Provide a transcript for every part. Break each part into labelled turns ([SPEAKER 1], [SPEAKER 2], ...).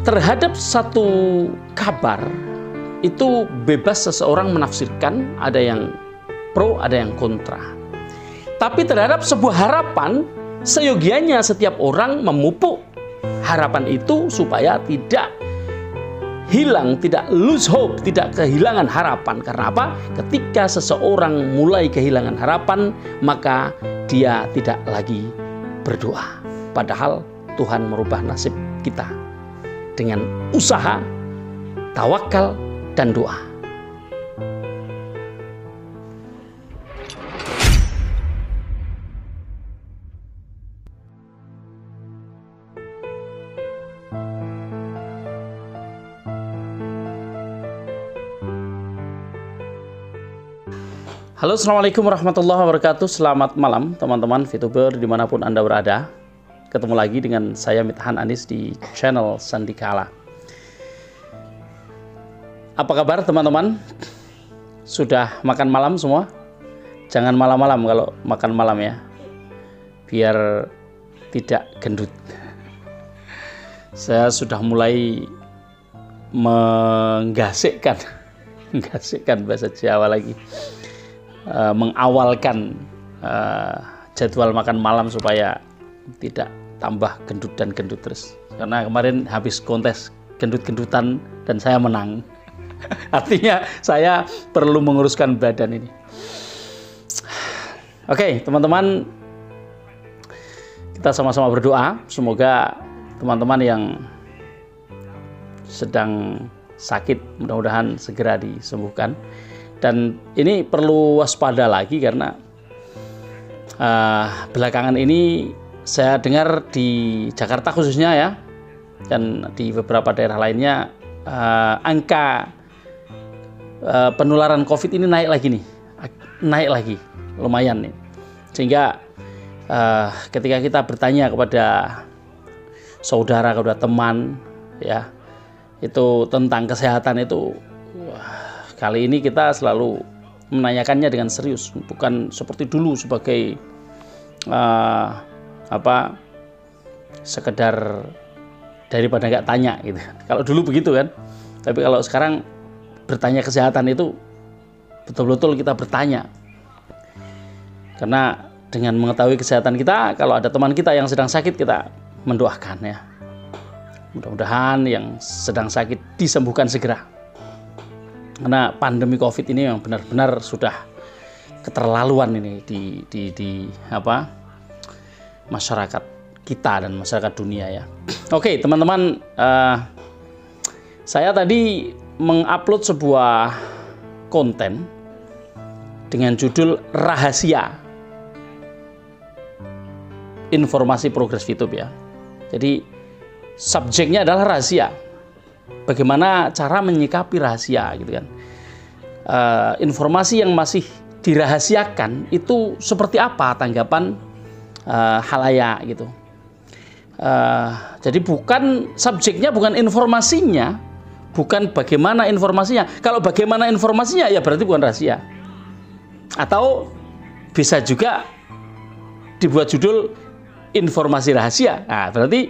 [SPEAKER 1] terhadap satu kabar itu bebas seseorang menafsirkan, ada yang pro, ada yang kontra. Tapi terhadap sebuah harapan, seyogianya setiap orang memupuk harapan itu supaya tidak hilang, tidak lose hope, tidak kehilangan harapan. Karena apa? Ketika seseorang mulai kehilangan harapan, maka dia tidak lagi berdoa. Padahal Tuhan merubah nasib kita dengan usaha, tawakal, dan doa. Halo, assalamualaikum warahmatullahi wabarakatuh. Selamat malam teman-teman VTuber dimanapun Anda berada. Ketemu lagi dengan saya Mithan Anis di channel Sandikala. Apa kabar teman-teman? Sudah makan malam semua? Jangan malam-malam kalau makan malam ya, biar tidak gendut. Saya sudah mulai menggasikkan bahasa Jawa lagi, mengawalkan jadwal makan malam supaya tidak tambah gendut dan gendut terus. Karena kemarin habis kontes gendut-gendutan dan saya menang. Artinya saya perlu menguruskan badan ini. Oke, teman-teman, kita sama-sama berdoa. Semoga teman-teman yang sedang sakit mudah-mudahan segera disembuhkan. Dan ini perlu waspada lagi karena belakangan ini saya dengar di Jakarta khususnya ya, dan di beberapa daerah lainnya angka penularan COVID ini naik lagi lumayan nih. Sehingga ketika kita bertanya kepada saudara, kepada teman ya, itu tentang kesehatan itu, kali ini kita selalu menanyakannya dengan serius, bukan seperti dulu sebagai sekedar daripada nggak tanya gitu. Kalau dulu begitu kan, tapi kalau sekarang bertanya kesehatan itu betul-betul kita bertanya. Karena dengan mengetahui kesehatan kita, kalau ada teman kita yang sedang sakit, kita mendoakan ya. Mudah-mudahan yang sedang sakit disembuhkan segera. Karena pandemi COVID ini yang benar-benar sudah keterlaluan ini di masyarakat kita dan masyarakat dunia ya. Oke, teman-teman, saya tadi mengupload sebuah konten dengan judul Rahasia Informasi Progres VTube ya. Jadi subjeknya adalah rahasia. Bagaimana cara menyikapi rahasia gitu kan. Informasi yang masih dirahasiakan itu seperti apa tanggapan halayak gitu. Jadi bukan subjeknya, bukan informasinya, bukan bagaimana informasinya. Kalau bagaimana informasinya ya berarti bukan rahasia. Atau bisa juga dibuat judul informasi rahasia. Nah, berarti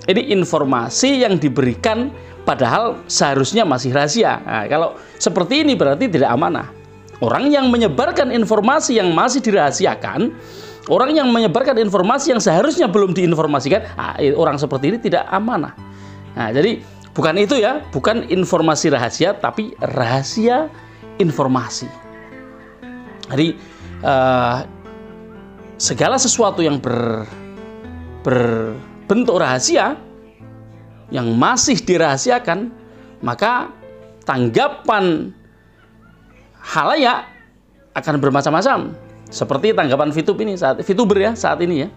[SPEAKER 1] ini informasi yang diberikan padahal seharusnya masih rahasia. Nah, kalau seperti ini berarti tidak amanah. Orang yang menyebarkan informasi yang masih dirahasiakan, orang yang menyebarkan informasi yang seharusnya belum diinformasikan, orang seperti ini tidak amanah. Nah, jadi bukan itu ya, bukan informasi rahasia, tapi rahasia informasi. Jadi segala sesuatu yang berbentuk rahasia, yang masih dirahasiakan, maka tanggapan halayak akan bermacam-macam. Seperti tanggapan VTuber ya saat ini ya.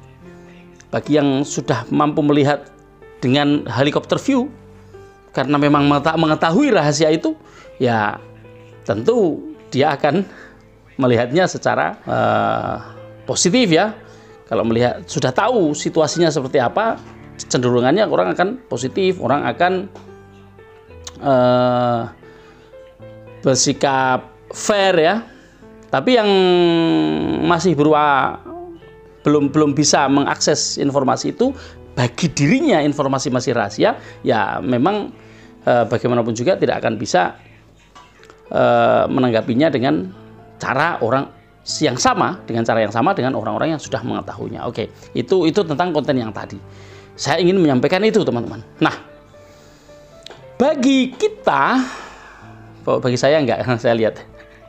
[SPEAKER 1] Bagi yang sudah mampu melihat dengan helikopter view, karena memang mengetahui rahasia itu, ya tentu dia akan melihatnya secara positif ya. Kalau melihat sudah tahu situasinya seperti apa, cenderungannya orang akan positif, orang akan bersikap fair ya. Tapi yang masih belum bisa mengakses informasi itu, bagi dirinya informasi masih rahasia, ya memang bagaimanapun juga tidak akan bisa menanggapinya dengan cara yang sama dengan orang-orang yang sudah mengetahuinya. Oke, itu tentang konten yang tadi. Saya ingin menyampaikan itu, teman-teman. Nah, bagi kita, bagi saya enggak, saya lihat,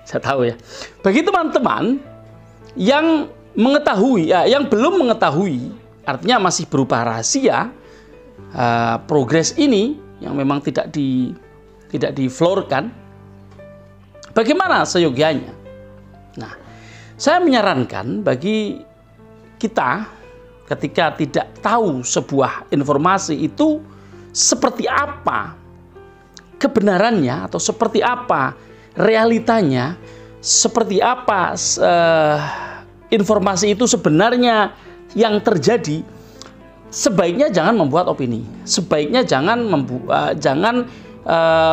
[SPEAKER 1] saya tahu ya. Bagi teman-teman yang mengetahui, yang belum mengetahui, artinya masih berupa rahasia, progres ini yang memang tidak diflorkan, bagaimana seyogianya? Nah, saya menyarankan bagi kita ketika tidak tahu sebuah informasi itu seperti apa kebenarannya atau seperti apa realitanya, seperti apa informasi itu sebenarnya yang terjadi, sebaiknya jangan membuat opini, sebaiknya jangan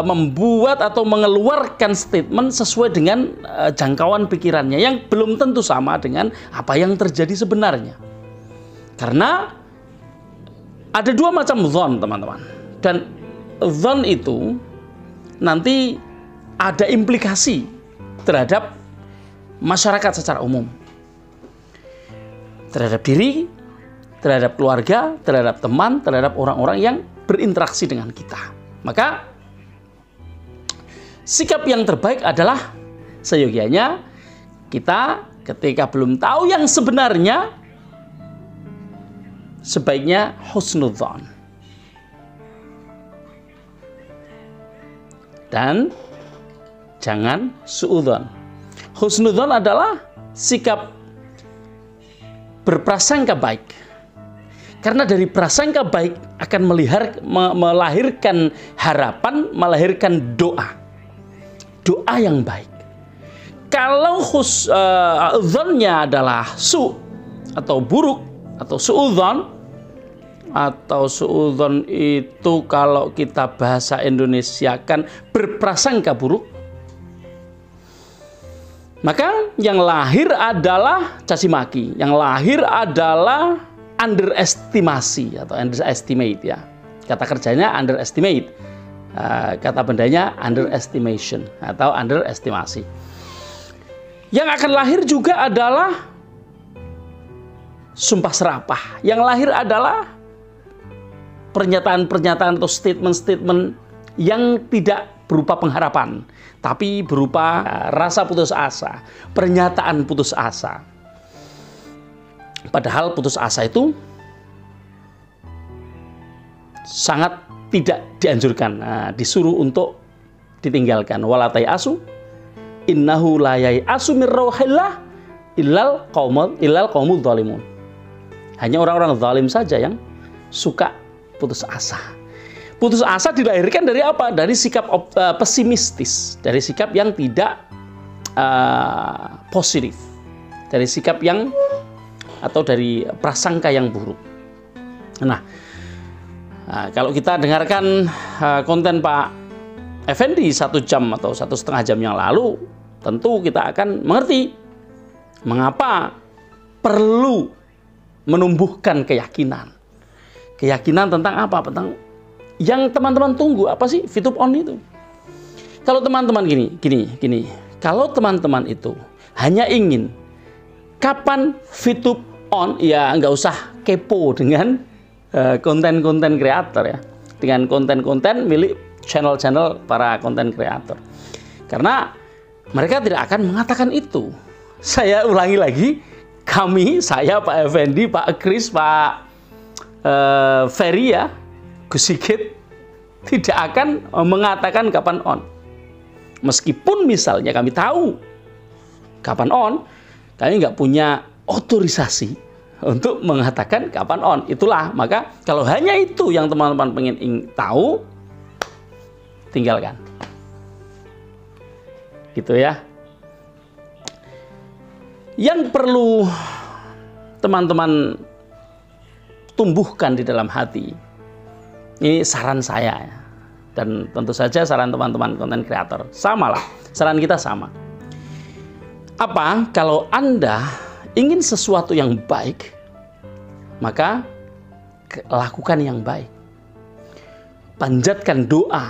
[SPEAKER 1] membuat atau mengeluarkan statement sesuai dengan jangkauan pikirannya yang belum tentu sama dengan apa yang terjadi sebenarnya. Karena ada dua macam dzon, teman-teman. Dan dzon itu nanti ada implikasi terhadap masyarakat secara umum. Terhadap diri, terhadap keluarga, terhadap teman, terhadap orang-orang yang berinteraksi dengan kita. Maka sikap yang terbaik adalah seyogianya kita ketika belum tahu yang sebenarnya, sebaiknya husnudzon dan jangan suudzon. Husnudzon adalah sikap berprasangka baik, karena dari prasangka baik akan melahirkan harapan, melahirkan doa yang baik. Kalau dzonnya adalah atau buruk atau suudzon, atau suudzon itu kalau kita bahasa Indonesia kan berprasangka buruk, maka yang lahir adalah caci maki, yang lahir adalah underestimasi atau underestimate ya. Kata kerjanya underestimate. Kata bendanya underestimation atau underestimasi. Yang akan lahir juga adalah sumpah serapah. Yang lahir adalah pernyataan-pernyataan atau statement-statement yang tidak berupa pengharapan, tapi berupa rasa putus asa, pernyataan putus asa. Padahal putus asa itu sangat tidak dianjurkan, disuruh untuk ditinggalkan. Wala tayasu innahu la yayasu mir rauhillah illal qaumul zalimun. Hanya orang-orang zalim saja yang suka putus asa. Putus asa dilahirkan dari apa? Dari sikap pesimistis, dari sikap yang tidak positif, dari sikap yang atau dari prasangka yang buruk. Nah, kalau kita dengarkan konten Pak Effendi 1 jam atau 1,5 jam yang lalu, tentu kita akan mengerti mengapa perlu menumbuhkan keyakinan. Keyakinan tentang apa? Tentang yang teman-teman tunggu, apa sih Fitup On itu? Kalau teman-teman gini, kalau teman-teman itu hanya ingin kapan Fitup On, ya nggak usah kepo dengan konten-konten kreator ya, dengan konten-konten milik channel-channel para konten kreator, karena mereka tidak akan mengatakan itu. Saya ulangi lagi, saya, Pak Effendi, Pak Kris, Pak Ferry ya, Gus Sigit tidak akan mengatakan kapan on. Meskipun misalnya kami tahu kapan on, kami nggak punya otorisasi untuk mengatakan kapan on. Itulah, maka kalau hanya itu yang teman-teman pengen tahu, tinggalkan. Gitu ya. Yang perlu teman-teman tumbuhkan di dalam hati, ini saran saya ya. Dan tentu saja saran teman-teman konten kreator, samalah, saran kita sama. Apa? Kalau Anda ingin sesuatu yang baik, maka lakukan yang baik. Panjatkan doa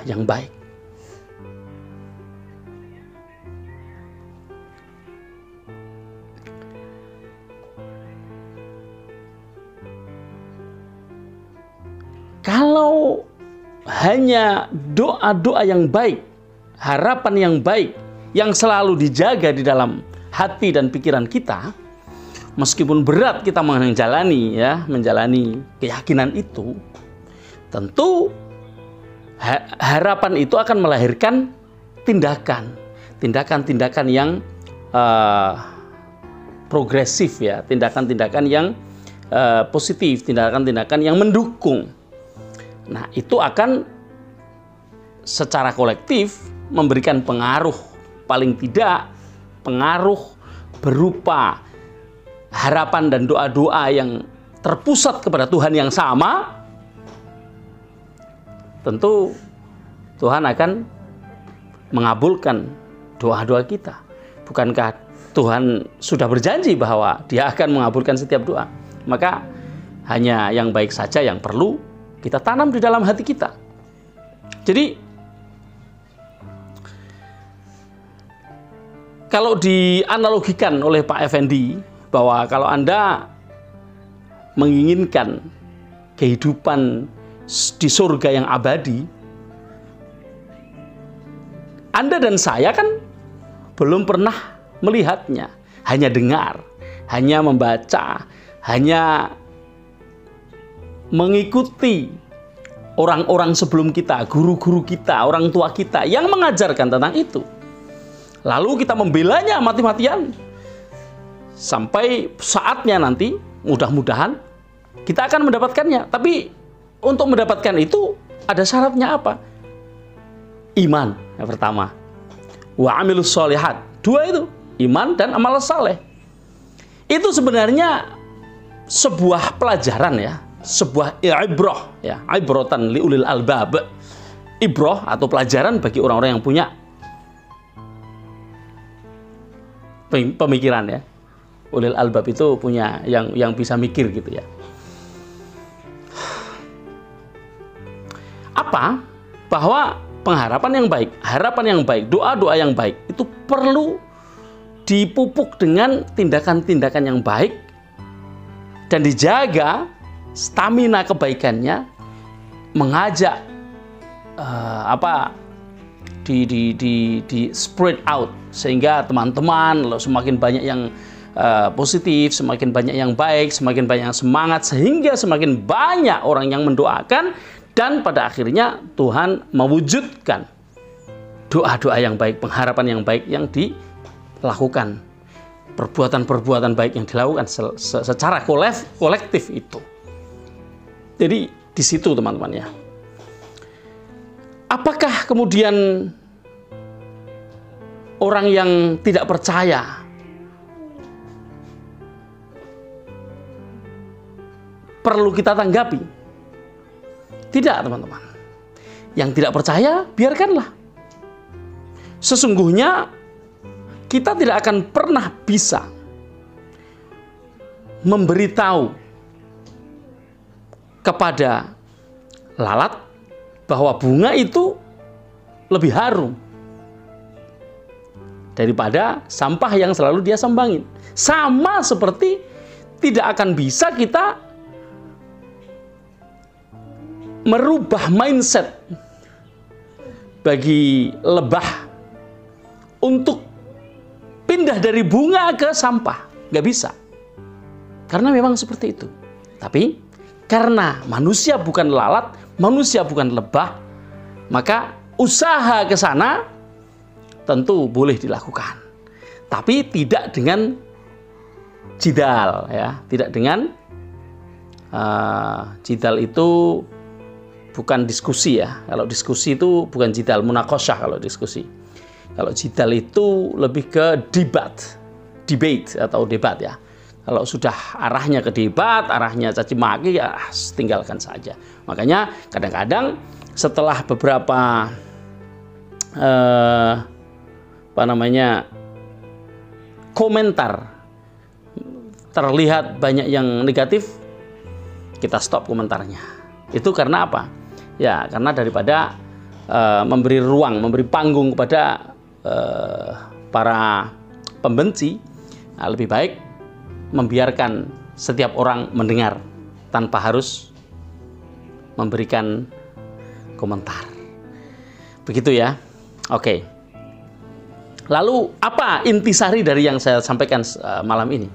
[SPEAKER 1] yang baik. Kalau hanya doa-doa yang baik, harapan yang baik, yang selalu dijaga di dalam hati dan pikiran kita, meskipun berat kita menjalani keyakinan itu, tentu harapan itu akan melahirkan tindakan-tindakan yang progresif ya, tindakan-tindakan yang positif, tindakan-tindakan yang mendukung. Nah, itu akan secara kolektif memberikan pengaruh, paling tidak pengaruh berupa harapan dan doa-doa yang terpusat kepada Tuhan yang sama. Tentu Tuhan akan mengabulkan doa-doa kita. Bukankah Tuhan sudah berjanji bahwa Dia akan mengabulkan setiap doa? Maka hanya yang baik saja yang perlu kita tanam di dalam hati kita. Jadi kalau dianalogikan oleh Pak Effendi bahwa kalau Anda menginginkan kehidupan di surga yang abadi, Anda dan saya kan belum pernah melihatnya, hanya dengar, hanya membaca, hanya mengikuti orang-orang sebelum kita, guru-guru kita, orang tua kita yang mengajarkan tentang itu. Lalu kita membelanya mati-matian. Sampai saatnya nanti, mudah-mudahan kita akan mendapatkannya. Tapi untuk mendapatkan itu ada syaratnya apa? Iman yang pertama. Wa amilus sholihat. Dua itu, iman dan amal saleh. Itu sebenarnya sebuah pelajaran ya, sebuah ibrah ya, ibratan liulil albab. Ibrah atau pelajaran bagi orang-orang yang punya pemikiran ya. Ulil albab itu punya yang bisa mikir gitu ya. Apa? Bahwa pengharapan yang baik, harapan yang baik, doa-doa yang baik itu perlu dipupuk dengan tindakan-tindakan yang baik dan dijaga stamina kebaikannya, mengajak di spread out sehingga teman-teman semakin banyak yang positif, semakin banyak yang baik, semakin banyak yang semangat, sehingga semakin banyak orang yang mendoakan dan pada akhirnya Tuhan mewujudkan doa-doa yang baik, pengharapan yang baik yang dilakukan, perbuatan-perbuatan baik yang dilakukan secara kolektif itu. Jadi di situ teman-teman ya. Apakah kemudian orang yang tidak percaya perlu kita tanggapi? Tidak teman-teman. Yang tidak percaya biarkanlah. Sesungguhnya kita tidak akan pernah bisa memberitahu kepada lalat bahwa bunga itu lebih harum daripada sampah yang selalu dia sambangin. Sama seperti tidak akan bisa kita merubah mindset bagi lebah untuk pindah dari bunga ke sampah. Nggak bisa. Karena memang seperti itu. Tapi karena manusia bukan lalat, manusia bukan lebah, maka usaha ke sana tentu boleh dilakukan. Tapi tidak dengan jidal ya, tidak dengan jidal itu bukan diskusi ya. Kalau diskusi itu bukan jidal, munakosyah kalau diskusi. Kalau jidal itu lebih ke debate atau debat ya. Kalau sudah arahnya ke debat, arahnya caci maki, ya tinggalkan saja. Makanya kadang-kadang setelah beberapa komentar terlihat banyak yang negatif, kita stop komentarnya. Itu karena apa? Ya, karena daripada memberi ruang, memberi panggung kepada para pembenci, lebih baik membiarkan setiap orang mendengar tanpa harus memberikan komentar. Begitu ya. Oke. Lalu apa intisari dari yang saya sampaikan malam ini?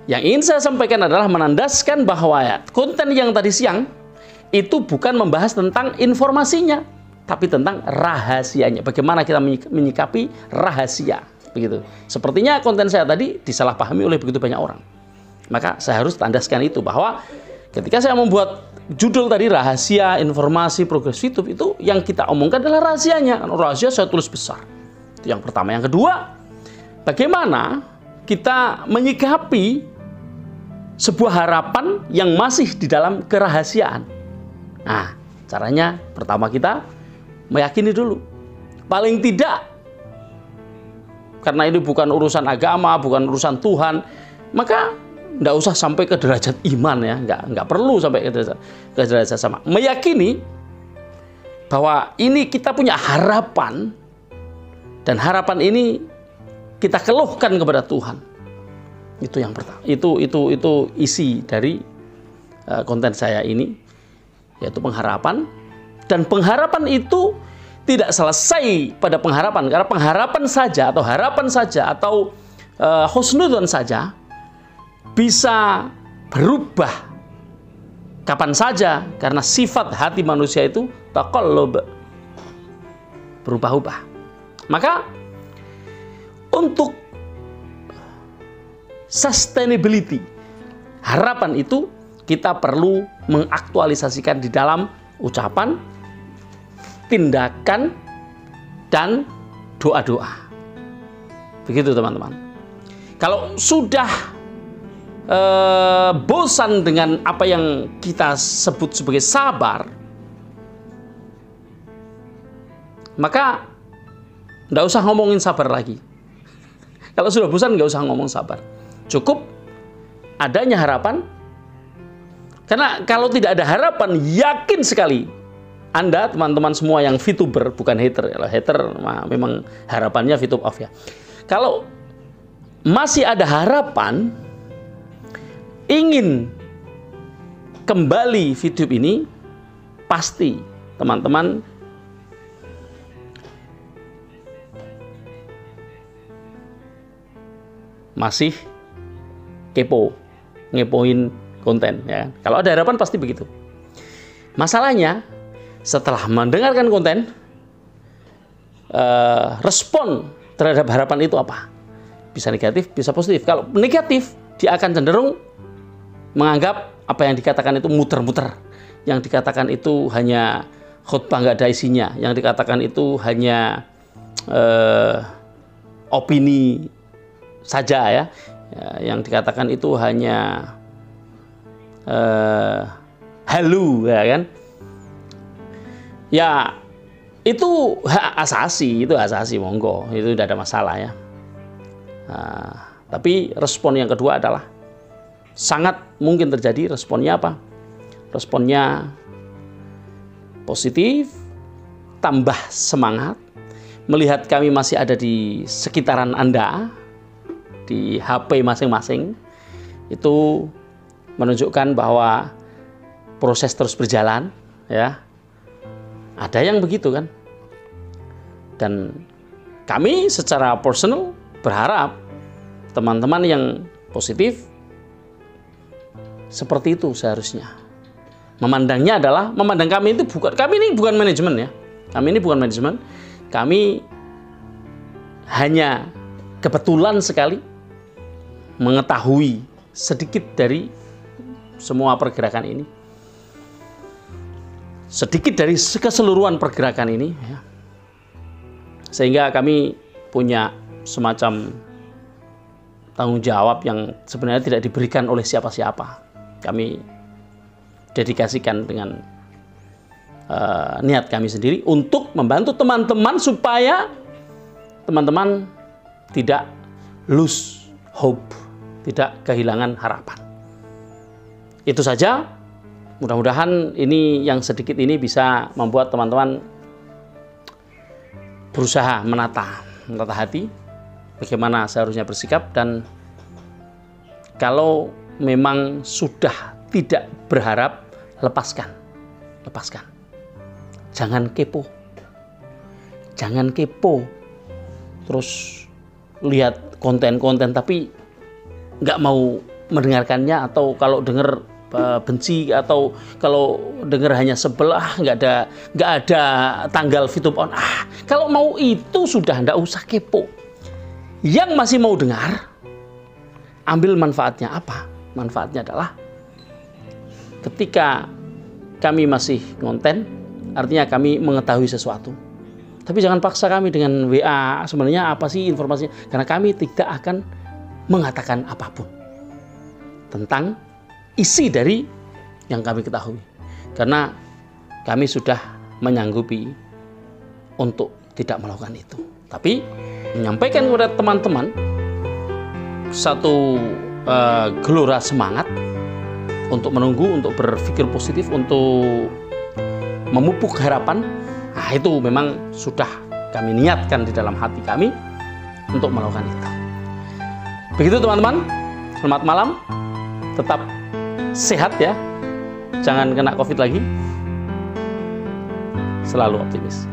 [SPEAKER 1] Yang ingin saya sampaikan adalah menandaskan bahwa ya, konten yang tadi siang itu bukan membahas tentang informasinya, tapi tentang rahasianya. Bagaimana kita menyikapi rahasia. Begitu. Sepertinya konten saya tadi disalahpahami oleh begitu banyak orang. Maka saya harus tandaskan itu, bahwa ketika saya membuat judul tadi rahasia informasi progres YouTube, itu yang kita omongkan adalah rahasianya. Rahasia saya tulis besar. Itu yang pertama. Yang kedua, bagaimana kita menyikapi sebuah harapan yang masih di dalam kerahasiaan. Nah, caranya pertama kita meyakini dulu. Paling tidak, karena ini bukan urusan agama, bukan urusan Tuhan, maka nggak usah sampai ke derajat iman ya, nggak perlu sampai ke derajat sama. Meyakini bahwa ini kita punya harapan, dan harapan ini kita keluhkan kepada Tuhan. Itu yang pertama. Itu isi dari konten saya ini, yaitu pengharapan. Dan pengharapan itu tidak selesai pada pengharapan, karena pengharapan saja atau harapan saja atau husnudzon saja bisa berubah kapan saja, karena sifat hati manusia itu taqallub, berubah-ubah. Maka untuk sustainability, harapan itu kita perlu mengaktualisasikan di dalam ucapan, tindakan, dan doa-doa. Begitu teman-teman. Kalau sudah bosan dengan apa yang kita sebut sebagai sabar, maka nggak usah ngomongin sabar lagi. Kalau sudah bosan, nggak usah ngomong sabar. Cukup adanya harapan. Karena kalau tidak ada harapan, yakin sekali Anda, teman-teman semua yang VTuber, bukan hater. Kalau hater memang harapannya VTube off ya. Kalau masih ada harapan, ingin kembali VTube ini, pasti teman-teman masih ngepoin konten ya. Kalau ada harapan pasti begitu. Masalahnya setelah mendengarkan konten, respon terhadap harapan itu apa? Bisa negatif, bisa positif. Kalau negatif, dia akan cenderung menganggap apa yang dikatakan itu muter-muter, yang dikatakan itu hanya khutbah nggak ada isinya, yang dikatakan itu hanya opini saja ya, yang dikatakan itu hanya halu ya kan. Ya itu hak asasi, monggo, itu tidak ada masalah ya. Tapi respon yang kedua adalah sangat mungkin terjadi. Responnya apa? Responnya positif, tambah semangat, melihat kami masih ada di sekitaran Anda, di HP masing-masing. Itu menunjukkan bahwa proses terus berjalan ya. Ada yang begitu kan. Dan kami secara personal berharap teman-teman yang positif seperti itu seharusnya. Memandangnya adalah, memandang kami itu bukan, kami ini bukan manajemen ya. Kami ini bukan manajemen. Kami hanya kebetulan sekali mengetahui sedikit dari semua pergerakan ini. Sedikit dari keseluruhan pergerakan ini ya. Sehingga kami punya semacam tanggung jawab yang sebenarnya tidak diberikan oleh siapa-siapa. Kami dedikasikan dengan niat kami sendiri untuk membantu teman-teman supaya teman-teman tidak lose hope, tidak kehilangan harapan. Itu saja. Mudah-mudahan ini yang sedikit ini bisa membuat teman-teman berusaha menata hati, bagaimana seharusnya bersikap, dan kalau memang sudah tidak berharap, lepaskan. Jangan kepo. Terus lihat konten-konten tapi nggak mau mendengarkannya, atau kalau dengar benci, atau kalau dengar hanya sebelah, nggak ada tanggal video on. Kalau mau itu sudah nggak usah kepo. Yang masih mau dengar, ambil manfaatnya. Apa manfaatnya? Adalah ketika kami masih konten, artinya kami mengetahui sesuatu, tapi jangan paksa kami dengan WA sebenarnya apa sih informasinya, karena kami tidak akan mengatakan apapun tentang isi dari yang kami ketahui, karena kami sudah menyanggupi untuk tidak melakukan itu. Tapi menyampaikan kepada teman-teman satu gelora semangat untuk menunggu, untuk berpikir positif, untuk memupuk harapan. Itu memang sudah kami niatkan di dalam hati kami untuk melakukan itu. Begitu teman-teman, selamat malam, tetap sehat ya, jangan kena COVID lagi, selalu optimis.